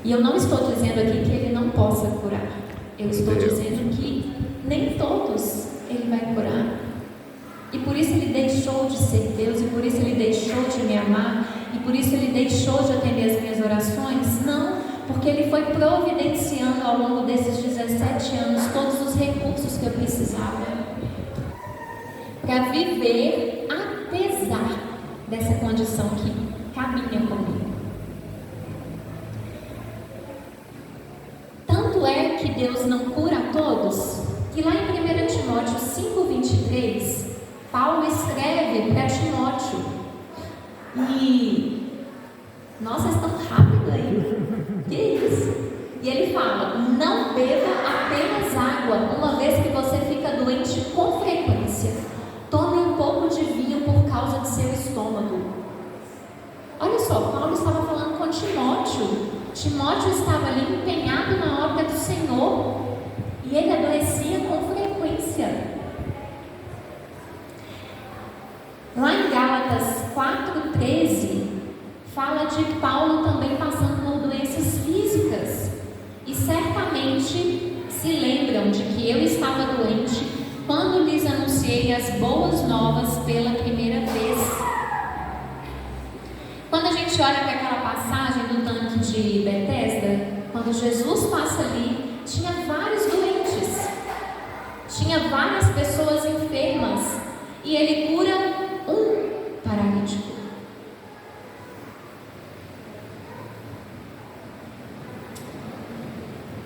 E eu não estou dizendo aqui que Ele não possa curar. Eu estou dizendo que nem todos Ele vai curar. E por isso Ele deixou de ser Deus, e por isso Ele deixou de me amar, e por isso Ele deixou de atender as minhas orações? Não, porque Ele foi providenciando ao longo desses 17 anos todos os recursos que eu precisava para viver apesar dessa condição que caminha comigo. Tanto é que Deus não cura a todos, que lá em 1 Timóteo 5,23, Paulo escreve para Timóteo, e nossa, é tão rápido aí, que isso? E ele fala: não beba apenas água, uma vez que você fica doente com frequência. Tome um pouco de vinho por causa de seu estômago. Olha só, Paulo estava falando com Timóteo. Timóteo estava ali empenhado na obra do Senhor, e ele adoecia com frequência. Lá em Gálatas 4,13, fala de Paulo também passando por doenças físicas. E certamente se lembram de que eu estava doente quando lhes anunciei as boas novas pela primeira vez. Quando a gente olha para aquela passagem do tanque de Betesda, quando Jesus passa ali, tinha vários doentes, tinha várias pessoas enfermas, e Ele cura um paralítico.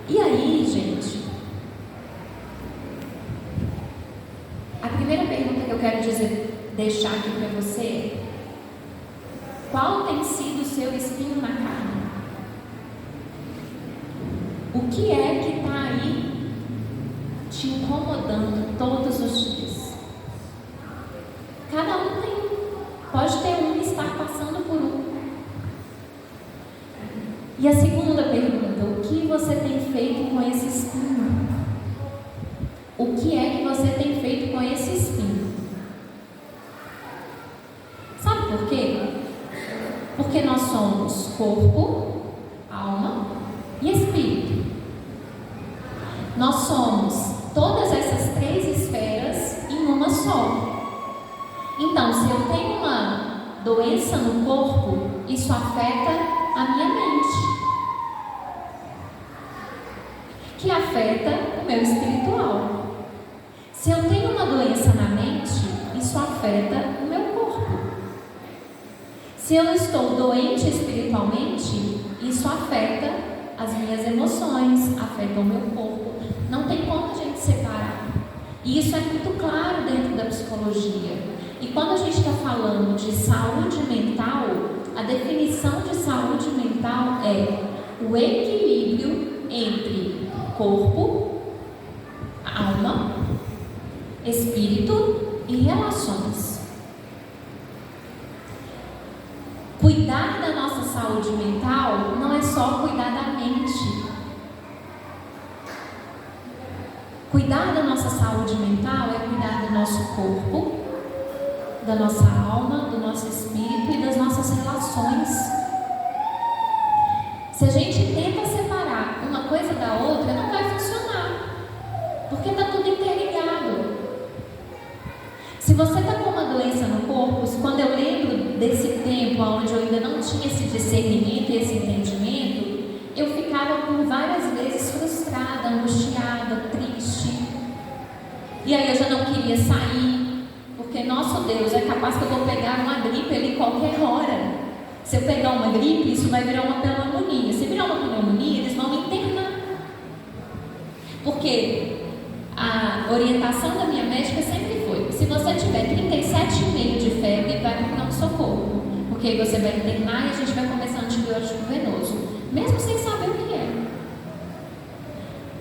E aí, gente, a primeira pergunta que eu quero deixar aqui para você é: qual tem sido o seu espinho na carne? O que é que está aí te incomodando todos os dias? Cada um pode ter um e estar passando por um. E a segunda pergunta: o que você tem feito com esse espinho? O que é que você tem feito com esse espinho? Sabe por quê? Porque nós somos corpo, alma e espírito. Nós somos todas essas três esferas em uma só. Então, se eu tenho uma doença no corpo, isso afeta a minha mente, que afeta o meu espiritual. Se eu tenho uma doença na mente, isso afeta o meu corpo. Se eu estou doente espiritualmente, isso afeta as minhas emoções, afeta o meu corpo. Não tem como a gente separar. E isso é muito claro dentro da psicologia. E quando a gente está falando de saúde mental, a definição de saúde mental é o equilíbrio entre corpo, alma, espírito e relações. Cuidar da nossa saúde mental não é só cuidar da mente. Cuidar da nossa saúde mental é cuidar do nosso corpo, da nossa alma, do nosso espírito e das nossas relações. Se a gente tenta separar uma coisa da outra, não vai funcionar, porque está tudo interligado. Se você está com uma doença no corpo, quando eu lembro desse tempo onde eu ainda não tinha esse discernimento e esse entendimento, eu ficava por várias vezes frustrada, angustiada, triste. E aí eu já não queria sair, porque nosso Deus é capaz que eu vou pegar uma gripe ali qualquer hora. Se eu pegar uma gripe, isso vai virar uma pneumonia. Se virar uma pneumonia, eles vão me internar. Porque a orientação da minha médica sempre foi: se você tiver 37,5 de febre, vai para o pronto-socorro, porque aí você vai internar e a gente vai começar antibiótico venoso, mesmo sem saber o que é.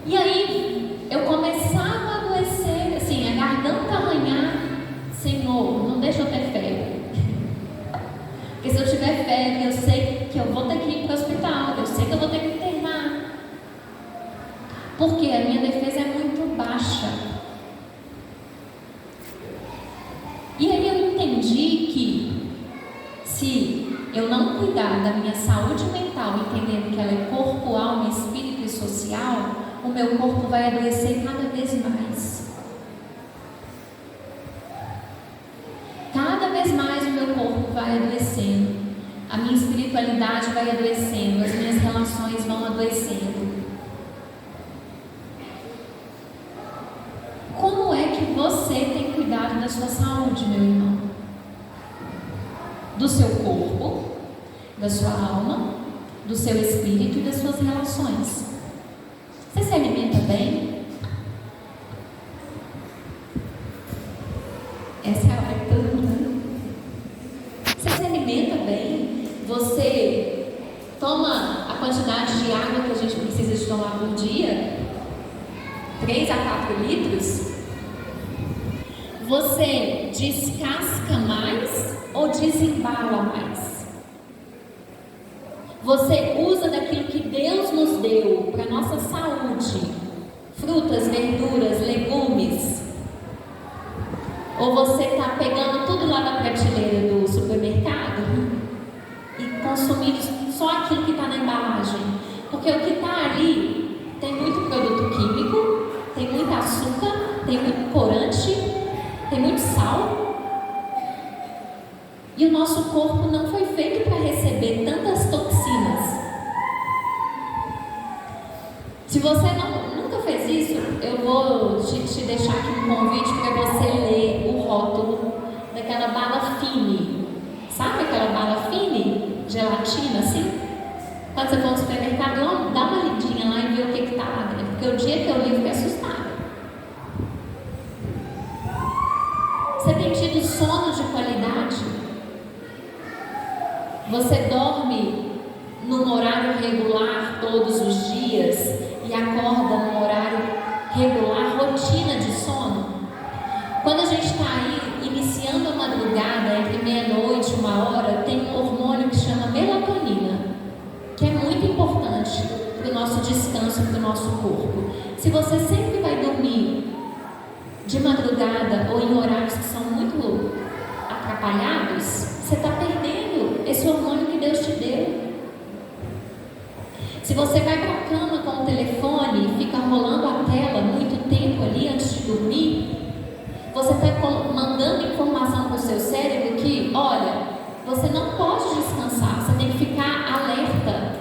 E aí eu começava a adoecer, assim, a garganta arranhar. Senhor, não deixa eu ter febre, porque se eu tiver febre, eu sei que eu vou ter que ir para o hospital, eu sei que eu vou ter que internar, porque a minha defesa é muito baixa. E aí eu entendi que se eu não cuidar cuidar da minha saúde mental, entendendo que ela é corpo, alma, espírito e social, o meu corpo vai adoecer cada vez mais. Cada vez mais o meu corpo vai adoecendo, a minha espiritualidade vai adoecendo, as minhas relações vão adoecendo. Como é que você tem cuidado da sua saúde, meu irmão? Do seu corpo, da sua alma, do seu espírito e das suas relações. Você se alimenta bem? Essa é a pergunta. Você se alimenta bem? Você toma a quantidade de água que a gente precisa de tomar por dia? 3 a 4 litros? Você descasca mais ou desembala mais? Você usa daquilo que Deus nos deu para a nossa saúde, frutas, verduras, legumes? Ou você está pegando tudo lá da prateleira do supermercado e consumindo só aquilo que está na embalagem? Porque o que está ali tem muito produto químico, tem muito açúcar, tem muito corante, tem muito sal. E o nosso corpo não foi feito para receber tantas toxinas. Se você nunca fez isso, eu vou te deixar aqui um convite para você ler o rótulo daquela bala Fine. Sabe aquela bala Fine? Gelatina assim? Quando você for no supermercado, dá uma lidinha lá e vê o que está lá dentro. Porque o dia que eu li, eu fiquei assustada. Você tem tido sono de qualidade? Você dorme num horário regular todos os dias e acorda num horário regular, rotina de sono? Quando a gente está aí iniciando a madrugada, entre meia-noite e 1h, tem um hormônio que chama melatonina, que é muito importante para o nosso descanso, para o nosso corpo. Se você sempre vai dormir de madrugada ou em horários que são muito atrapalhados, você está perdendo esse hormônio que Deus te deu. Se você vai para a cama com o telefone e fica rolando a tela muito tempo ali antes de dormir, você está mandando informação para o seu cérebro que, olha, você não pode descansar, você tem que ficar alerta.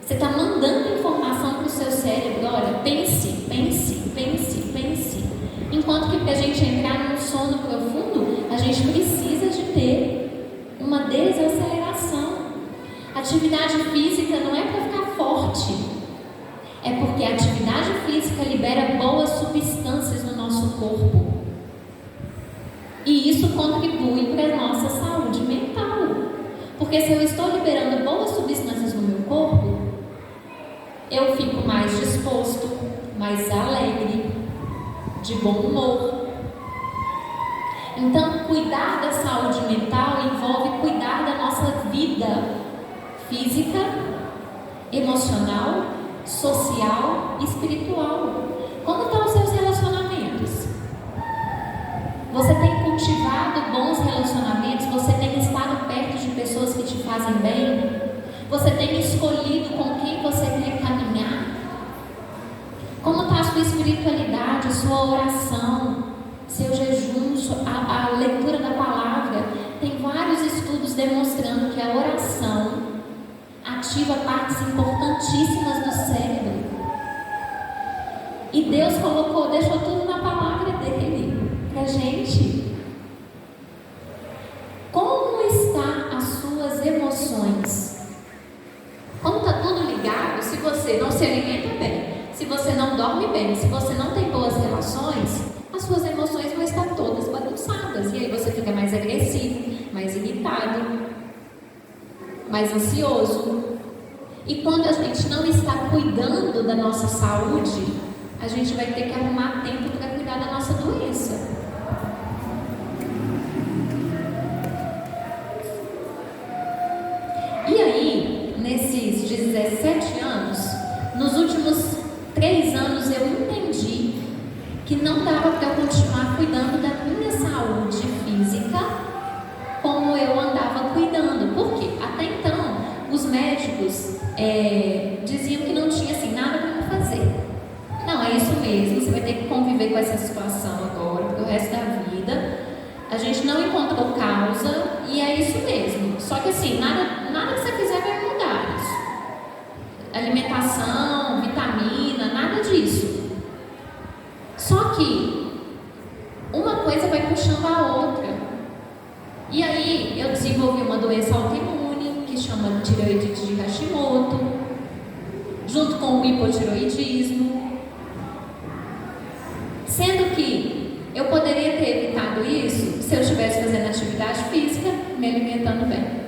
Você está mandando informação para o seu cérebro, olha, pense, pense, pense, pense. Enquanto que para a gente entrar num sono profundo, a gente precisa de ter uma desaceleração. Atividade física não é para ficar forte, é porque a atividade física libera boas substâncias no nosso corpo. E isso contribui para a nossa saúde mental. Porque se eu estou liberando boas substâncias no meu corpo, eu fico mais disposto, mais alegre, de bom humor. Então, cuidar da saúde mental envolve cuidar da nossa vida física, emocional, social e espiritual. Como estão os seus relacionamentos? Você tem cultivado bons relacionamentos? Você tem estado perto de pessoas que te fazem bem? Você tem escolhido com quem você quer caminhar? Como está a sua espiritualidade, a sua oração, seu jejum, a leitura da palavra? Tem vários estudos demonstrando que a oração ativa partes importantíssimas do cérebro. E Deus deixou tudo na palavra dele pra gente. Como está as suas emoções? Como está tudo ligado, se você não se alimenta bem, se você não dorme bem, se você não tem boas relações, as suas emoções vão estar todas bagunçadas. E aí você fica mais agressivo, mais irritado, mais ansioso. E quando a gente não está cuidando da nossa saúde, a gente vai ter que arrumar tempo para cuidar da nossa doença. E aí, nesses 17 anos, nos últimos 3 anos eu entendi que não dava para eu continuar cuidando da minha saúde física como eu andava cuidando. Por quê? Até então, diziam que não tinha assim nada para fazer. Não, é isso mesmo, você vai ter que conviver com essa situação agora, pro resto da vida. A gente não encontrou causa e é isso mesmo. Só que assim, nada que você fizer vai mudar isso. Alimentação, vitamina, nada disso. Só que uma coisa vai puxando a outra. E aí eu desenvolvi uma doença autoimune que chama tireoidite de Hashimoto, junto com o hipotireoidismo. Sendo que eu poderia ter evitado isso se eu estivesse fazendo atividade física, me alimentando bem.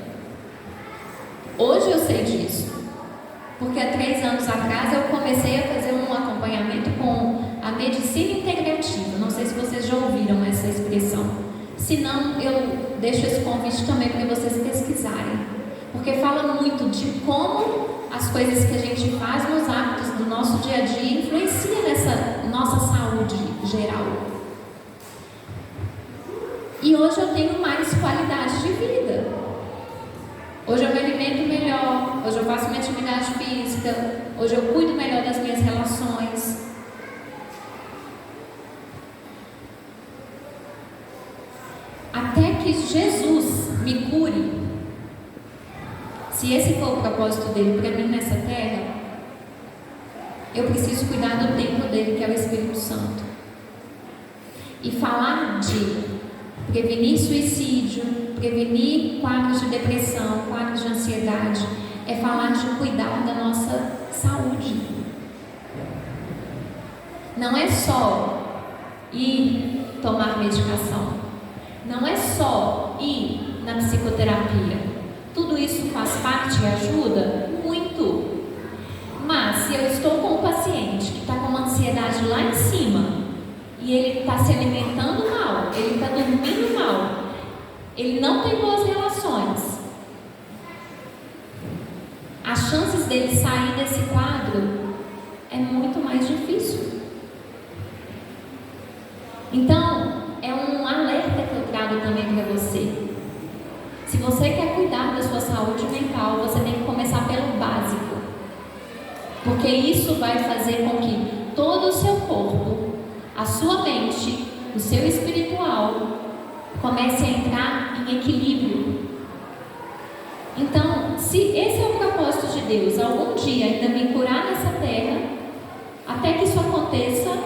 Hoje eu sei disso, porque há 3 anos atrás eu comecei a fazer um acompanhamento com a medicina integrativa. Não sei se vocês já ouviram essa expressão. Se não, eu deixo esse convite também para vocês pesquisarem, porque fala muito de como as coisas que a gente faz nos hábitos do nosso dia a dia influenciam nessa nossa saúde geral. E hoje eu tenho mais qualidade de vida. Hoje eu me alimento melhor, hoje eu faço minha atividade física, hoje eu cuido melhor das minhas relações. Até que Jesus me cure, se esse for o propósito dele para mim nessa terra, eu preciso cuidar do templo dele, que é o Espírito Santo. E falar de prevenir suicídio, prevenir quadros de depressão, quadros de ansiedade, é falar de cuidar da nossa saúde. Não é só ir tomar medicação, não é só ir na psicoterapia. Tudo isso faz parte e ajuda muito. Mas se eu estou com um paciente que está com uma ansiedade lá em cima e ele está se alimentando mal, ele está dormindo mal, ele não tem boas relações, as chances dele sair desse quadro é muito mais difícil. Então, é um alerta que eu trago também para você. Se você quer cuidar da sua saúde mental, você tem que começar pelo básico, porque isso vai fazer com que todo o seu corpo, a sua mente, o seu espiritual comece a entrar em equilíbrio. Então, se esse é o propósito de Deus, algum dia ainda me curar nessa terra, até que isso aconteça,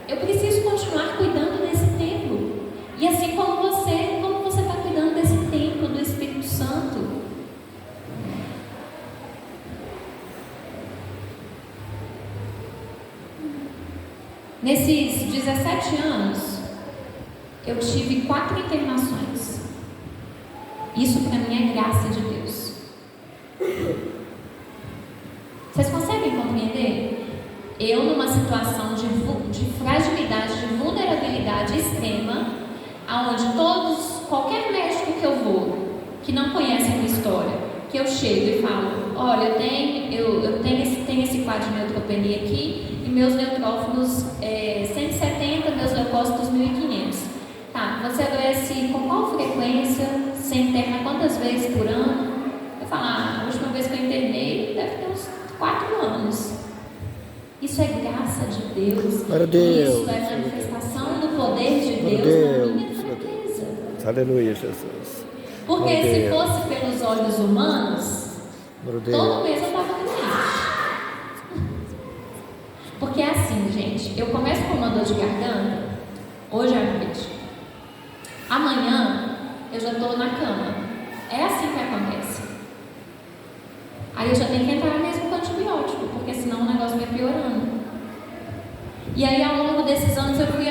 eu preciso continuar cuidando desse templo. E assim como você está cuidando desse templo do Espírito Santo. Nesses 17 anos, eu tive 4 internações. Isso para mim é graça de Deus. Vocês conseguem compreender? Eu, numa situação de fragilidade, de vulnerabilidade extrema, aonde qualquer médico que eu vou, que não conhece a minha história, que eu chego e falo, olha, eu tenho esse quadro de neutropenia aqui, e meus neutrófilos 170, meus leucócitos 1.500. Tá, você adoece com qual frequência? Você interna quantas vezes por ano? Eu falo, a última vez que eu internei deve ter uns 4 anos. Isso é graça de Deus. Isso é manifestação do poder de Deus na minha fraqueza. Aleluia, Jesus. Porque se fosse pelos olhos humanos, todo mês eu estava doente. Porque é assim, gente, eu começo com uma dor de garganta hoje à noite. Amanhã eu já estou na cama. É assim que acontece. Aí eu já tenho que entrar mesmo com antibiótico, porque senão o negócio vai piorando. E aí ao longo desses anos eu fui